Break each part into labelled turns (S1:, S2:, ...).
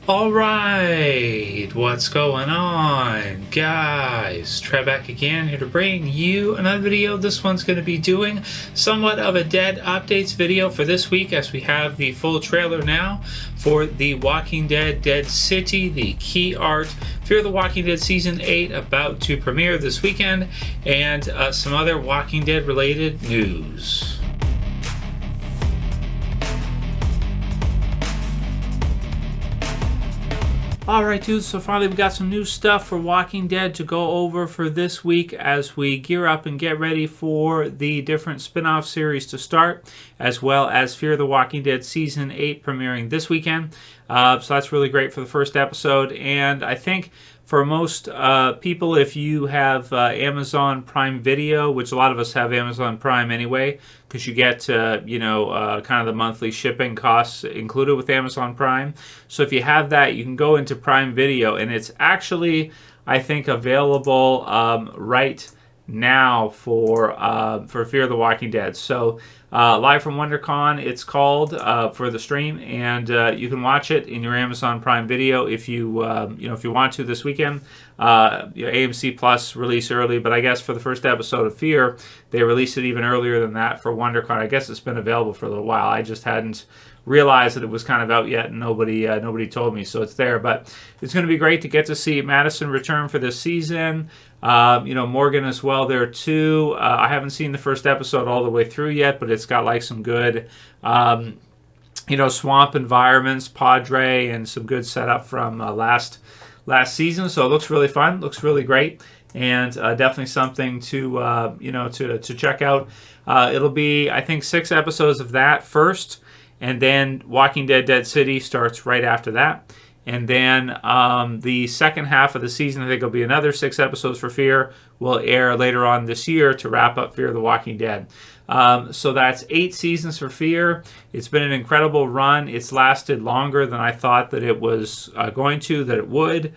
S1: Alright, what's going on, guys? Trev back again, here to bring you another video. This one's going to be doing somewhat of a dead updates video for this week, as we have the full trailer now for The Walking Dead Dead City, the key art, Fear the Walking Dead Season 8 about to premiere this weekend, and some other Walking Dead related news. Alright dudes, so finally we got some new stuff for Walking Dead to go over for this week as we gear up and get ready for the different spin-off series to start, as well as Fear the Walking Dead Season 8 premiering this weekend. So that's really great for the first episode, and I think for most people, if you have Amazon Prime Video, which a lot of us have Amazon Prime anyway, because you get, kind of the monthly shipping costs included with Amazon Prime. So if you have that, you can go into Prime Video, and it's actually, I think, available right now for Fear the Walking Dead. So Live from WonderCon, it's called, for the stream, and you can watch it in your Amazon Prime Video if you if you want to this weekend. AMC Plus release early, but I guess for the first episode of Fear, they released it even earlier than that for WonderCon. I guess it's been available for a little while. I just hadn't realized that it was kind of out yet, and nobody told me, so it's there. But it's going to be great to get to see Madison return for this season. Morgan as well there too. I haven't seen the first episode all the way through yet, but it's got like some good swamp environments, Padre, and some good setup from last season. So it looks really fun, looks really great, and definitely something to check out. It'll be, I think, 6 episodes of that first, and then Walking Dead Dead City starts right after that. And then the second half of the season, I think it'll be another 6 episodes for Fear, will air later on this year to wrap up Fear the Walking Dead. So that's 8 seasons for Fear. It's been an incredible run. It's lasted longer than I thought that it was that it would,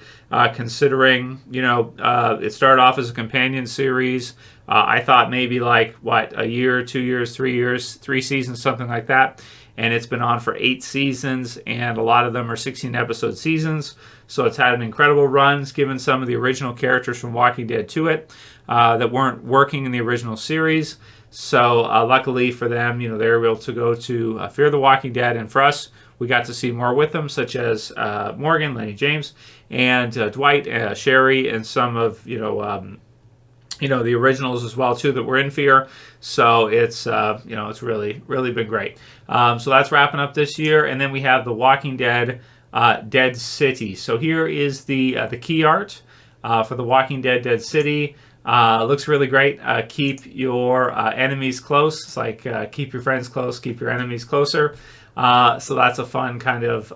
S1: considering, it started off as a companion series. I thought maybe a year, 2 years, 3 years, 3 seasons, something like that. And it's been on for 8 seasons, and a lot of them are 16-episode seasons. So it's had an incredible run, given some of the original characters from Walking Dead to it that weren't working in the original series. So luckily for them, they were able to go to Fear the Walking Dead, and for us, we got to see more with them, such as Morgan, Lenny James, and Dwight, Sherry, and some of the originals as well too that were in Fear. So it's it's really been great. So that's wrapping up this year, and then we have The Walking Dead Dead City. So here is the key art for The Walking Dead Dead City. Looks really great. Keep your enemies close. It's like keep your friends close, keep your enemies closer. So that's a fun kind of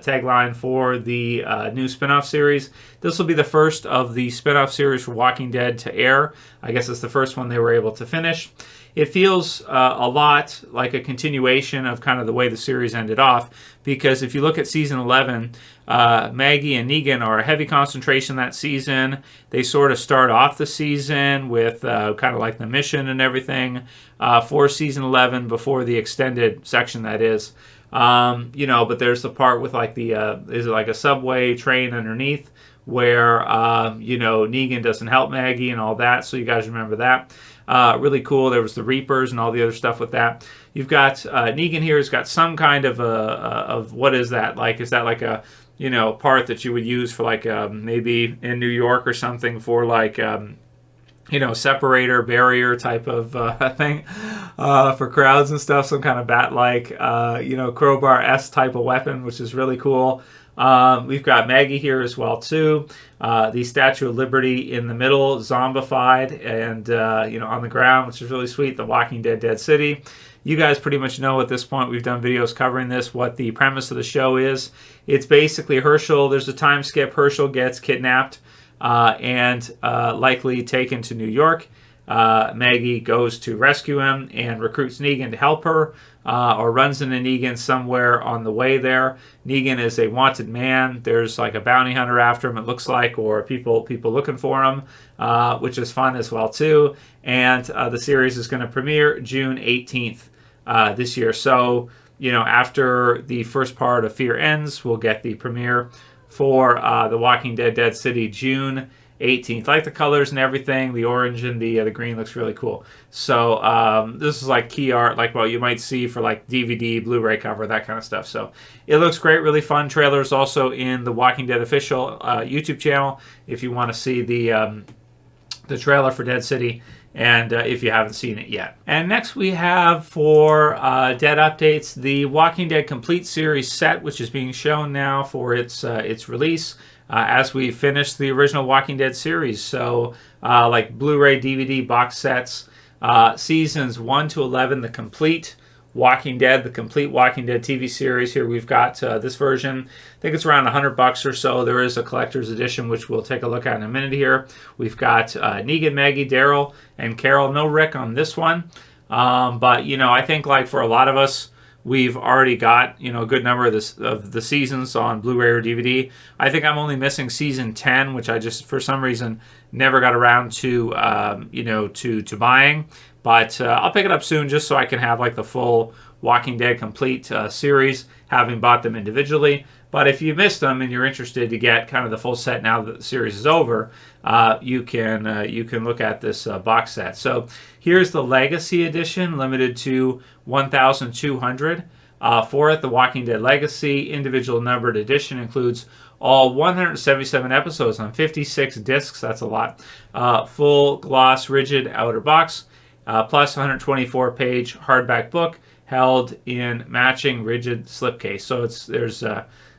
S1: tagline for the new spin-off series. This will be the first of the spin-off series for Walking Dead to air. I guess it's the first one they were able to finish. It feels a lot like a continuation of kind of the way the series ended off, because if you look at season 11, Maggie and Negan are a heavy concentration that season. They sort of start off the season with kind of like the mission and everything for season 11 before the extended section, that is. But there's the part with like is it like a subway train underneath where, Negan doesn't help Maggie and all that. So you guys remember that. Really cool. There was the Reapers and all the other stuff with that. You've got Negan here has got some kind of what is that? Like, is that like a, part that you would use for like maybe in New York or something for like, separator, barrier type of thing for crowds and stuff. Some kind of bat-like, crowbar-esque type of weapon, which is really cool. We've got Maggie here as well too. The Statue of Liberty in the middle, zombified and on the ground, which is really sweet. The Walking Dead Dead City. You guys pretty much know at this point, we've done videos covering this, what the premise of the show is. It's basically Herschel. There's a time skip. Herschel gets kidnapped and likely taken to New York. Maggie goes to rescue him and recruits Negan to help her, or runs into Negan somewhere on the way there. Negan is a wanted man. There's like a bounty hunter after him, it looks like, or people looking for him, which is fun as well too. And the series is going to premiere June 18th this year. So after the first part of Fear ends, we'll get the premiere for The Walking Dead Dead City, June 18th. Like the colors and everything, the orange and the green looks really cool. So this is like key art, like what you might see for like DVD, Blu-ray cover, that kind of stuff. So it looks great, really fun. Trailers also in the Walking Dead official YouTube channel if you want to see the trailer for Dead City, and if you haven't seen it yet. And next we have for Dead updates, the Walking Dead Complete Series set, which is being shown now for its release as we finish the original Walking Dead series. So like Blu-ray, DVD, box sets, seasons 1 to 11, the complete Walking Dead, the complete Walking Dead TV series. Here we've got this version. I think it's around $100 or so. There is a collector's edition, which we'll take a look at in a minute here. We've got Negan, Maggie, Daryl, and Carol. No Rick on this one. But, I think like for a lot of us, we've already got, a good number of the seasons on Blu-ray or DVD. I think I'm only missing season 10, which I just, for some reason, never got around to, to buying. But I'll pick it up soon just so I can have like the full Walking Dead complete series, having bought them individually. But if you missed them and you're interested to get kind of the full set now that the series is over, you can look at this box set. So here's the Legacy Edition, limited to 1,200 for it. The Walking Dead Legacy individual numbered edition includes all 177 episodes on 56 discs. That's a lot. Full gloss rigid outer box. Plus 124-page hardback book held in matching rigid slipcase. So there's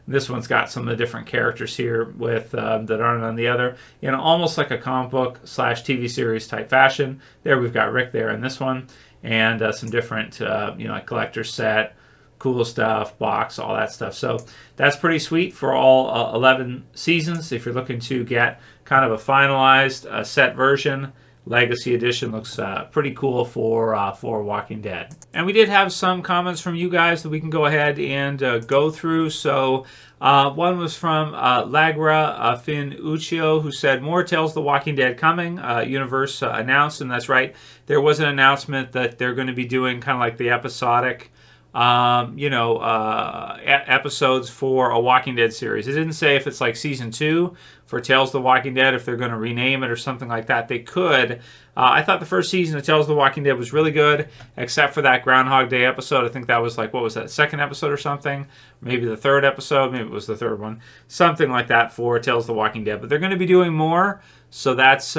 S1: this one's got some of the different characters here with that aren't on the other, in almost like a comic book / TV series type fashion. There we've got Rick there in this one, and some different like collector set, cool stuff, box, all that stuff. So that's pretty sweet for all 11 seasons. If you're looking to get kind of a finalized set version, Legacy Edition looks pretty cool for Walking Dead. And we did have some comments from you guys that we can go ahead and go through. So one was from Lagra Finucio, who said, more Tales of the Walking Dead coming. Universe announced, and that's right. There was an announcement that they're going to be doing kind of like the episodic episodes for a Walking Dead series. It didn't say if it's like season 2 for Tales of the Walking Dead, if they're going to rename it or something like that. They could. I thought the first season of Tales of the Walking Dead was really good, except for that Groundhog Day episode. I think that was like, what was that, second episode or something? Maybe the third episode. Maybe it was the third one. Something like that for Tales of the Walking Dead. But they're going to be doing more. So that's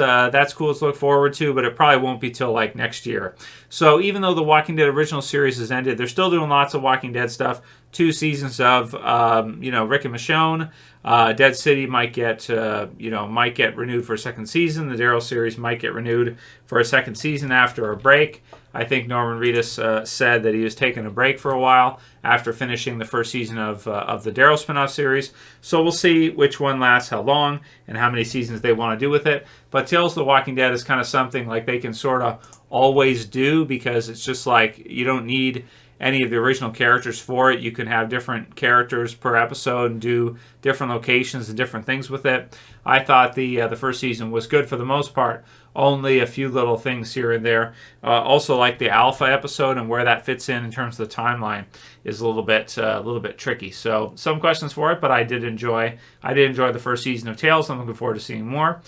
S1: cool to look forward to, but it probably won't be till like next year. So even though the Walking Dead original series has ended, they're still doing lots of Walking Dead stuff. 2 seasons of Rick and Michonne. Dead City might get renewed for a second season. The Daryl series might get renewed for a second season after a break. I think Norman Reedus said that he was taking a break for a while after finishing the first season of the Daryl spinoff series. So we'll see which one lasts how long and how many seasons they want to do with it. But Tales of the Walking Dead is kind of something like they can sort of always do, because it's just like you don't need any of the original characters for it. You can have different characters per episode and do different locations and different things with it. I thought the first season was good for the most part. Only a few little things here and there. Also, like the Alpha episode and where that fits in terms of the timeline is a little bit tricky. So some questions for it, but I did enjoy the first season of Tales. I'm looking forward to seeing more.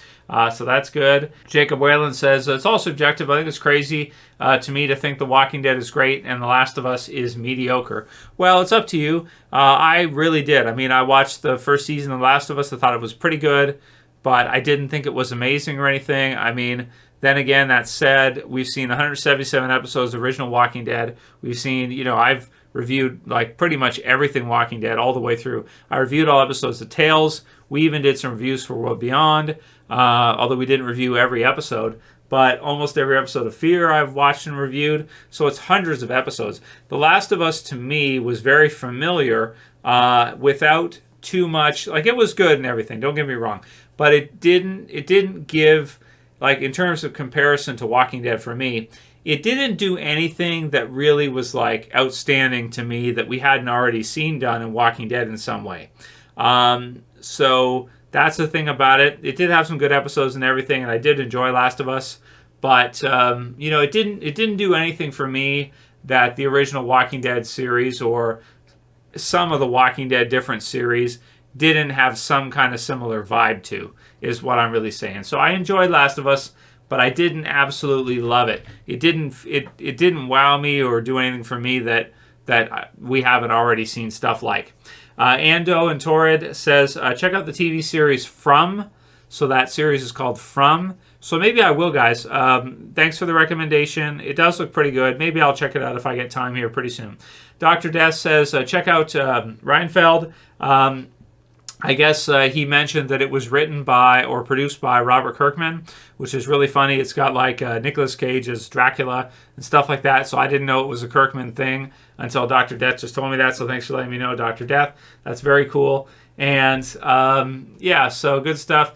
S1: So that's good. Jacob Whelan says, it's all subjective. I think it's crazy to me to think The Walking Dead is great and The Last of Us is mediocre. Well, it's up to you. I really did. I mean, I watched the first season of The Last of Us. I thought it was pretty good, but I didn't think it was amazing or anything. I mean, then again, that said, we've seen 177 episodes of original Walking Dead. We've seen, I've reviewed like pretty much everything Walking Dead all the way through. I reviewed all episodes of Tales. We even did some reviews for World Beyond, although we didn't review every episode. But almost every episode of Fear I've watched and reviewed. So it's hundreds of episodes. The Last of Us, to me, was very familiar without too much. Like, it was good and everything, don't get me wrong. But it didn't give, like, in terms of comparison to Walking Dead for me, it didn't do anything that really was, like, outstanding to me that we hadn't already seen done in Walking Dead in some way. So that's the thing about it. It did have some good episodes and everything, and I did enjoy Last of Us. But, it didn't do anything for me that the original Walking Dead series or some of the Walking Dead different series didn't have some kind of similar vibe to, is what I'm really saying. So I enjoyed Last of Us, but I didn't absolutely love it. It didn't wow me or do anything for me that we haven't already seen stuff like. Ando and Torrid says, check out the TV series From. So that series is called From. So maybe I will, guys. Thanks for the recommendation. It does look pretty good. Maybe I'll check it out if I get time here pretty soon. Dr. Death says, check out Reinfled. I guess he mentioned that it was written by or produced by Robert Kirkman, which is really funny. It's got like Nicolas Cage as Dracula and stuff like that. So I didn't know it was a Kirkman thing until Dr. Death just told me that. So thanks for letting me know, Dr. Death. That's very cool. And yeah, so good stuff.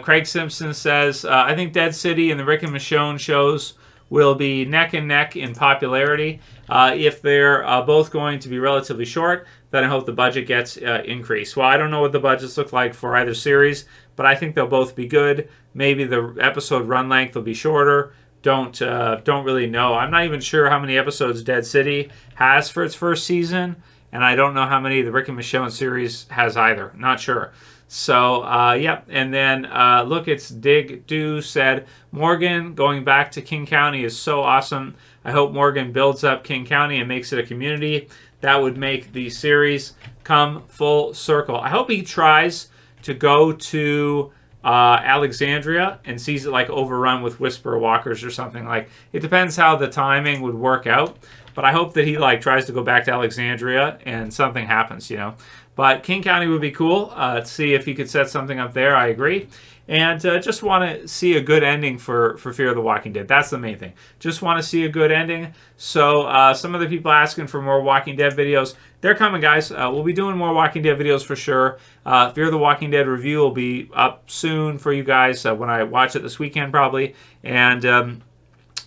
S1: Craig Simpson says, I think Dead City and the Rick and Michonne shows will be neck and neck in popularity. If they're both going to be relatively short, then I hope the budget gets increased. Well, I don't know what the budgets look like for either series, but I think they'll both be good. Maybe the episode run length will be shorter. Don't really know. I'm not even sure how many episodes Dead City has for its first season, and I don't know how many the Rick and Michonne series has either. Not sure. So, yep. And then, look, it's Dig Do said, Morgan going back to King County is so awesome. I hope Morgan builds up King County and makes it a community. That would make the series come full circle. I hope he tries to go to Alexandria and sees it like overrun with Whisperer Walkers or something. Like, it depends how the timing would work out. But I hope that he like tries to go back to Alexandria and something happens, you know. But King County would be cool. See if he could set something up there. I agree. And just want to see a good ending for Fear of the Walking Dead. That's the main thing. Just want to see a good ending. So some of the people asking for more Walking Dead videos, they're coming, guys. We'll be doing more Walking Dead videos for sure. Fear of the Walking Dead review will be up soon for you guys when I watch it this weekend probably. And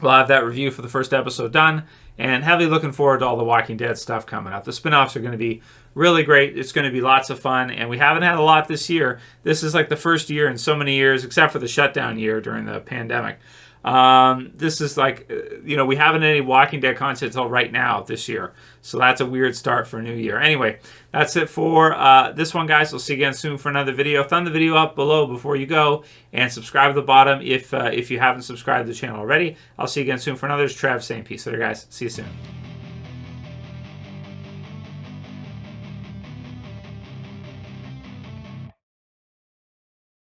S1: we'll have that review for the first episode done. And heavily looking forward to all the Walking Dead stuff coming up. The spinoffs are going to be really great. It's going to be lots of fun. And we haven't had a lot this year. This is like the first year in so many years, except for the shutdown year during the pandemic. This is like, you know, we haven't had any Walking Dead content until right now this year. So that's a weird start for a new year. Anyway, that's it for this one, guys. We'll see you again soon for another video. Thumb the video up below before you go and subscribe at the bottom if you haven't subscribed to the channel already. I'll see you again soon for another. It's Trav saying peace. Later, guys. See you soon.